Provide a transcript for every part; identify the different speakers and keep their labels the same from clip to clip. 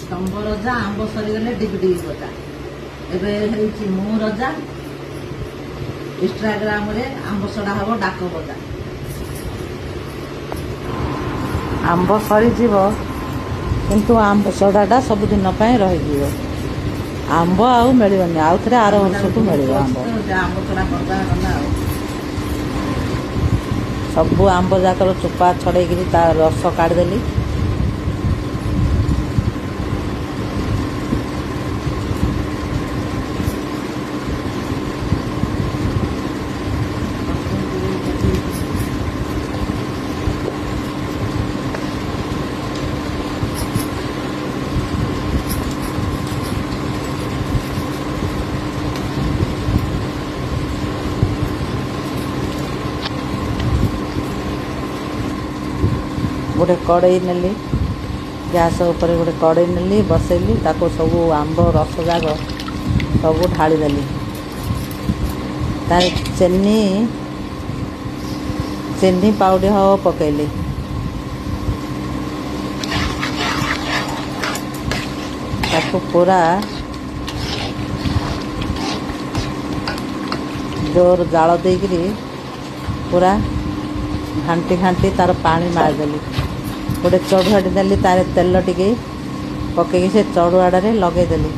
Speaker 1: स्तंभ रजा आंब सरीगले डिगडिग गजा एबे हेउची मु रजा इंस्टाग्राम रे आंब सड़ा हबो डाक बजा आंब सरी जीव किंतु आंब सड़ाटा सब दिन पई रहि जीव आंब आउ मिलबनी आउ थरे आरो वर्ष को मिलबो आंब सड़ा करदा गला सब आंब जाकर चुपा छड़ेगी ता रस काढ़ देली गोटे कड़ई नेली गैस उपर गोटे कड़ई नेली बसैली ताको सब आंब रस जाग सब ढाली देली तार चीनी पाउडर हो पकेली ताको पूरा जोर जाल देकरी पूरा घांटी घांटी तार पानी मारदेली गोटे चढ़ुआटी देली तार तेल टिके पकईकि से चढ़ुआड़े लगेदेली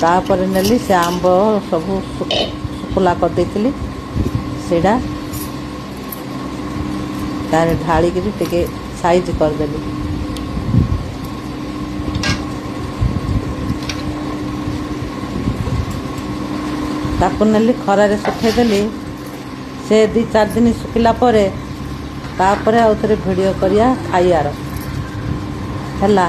Speaker 1: तापर नेली से आंब सब सुखला कर देइतिली सेडा तार ढालिक टिके साइज करदेली ताको नेली खरारे सुखेदेली से 2-4 दिन सुखिला परे तापरे आउ थरे वीडियो करिया खाइयार हला।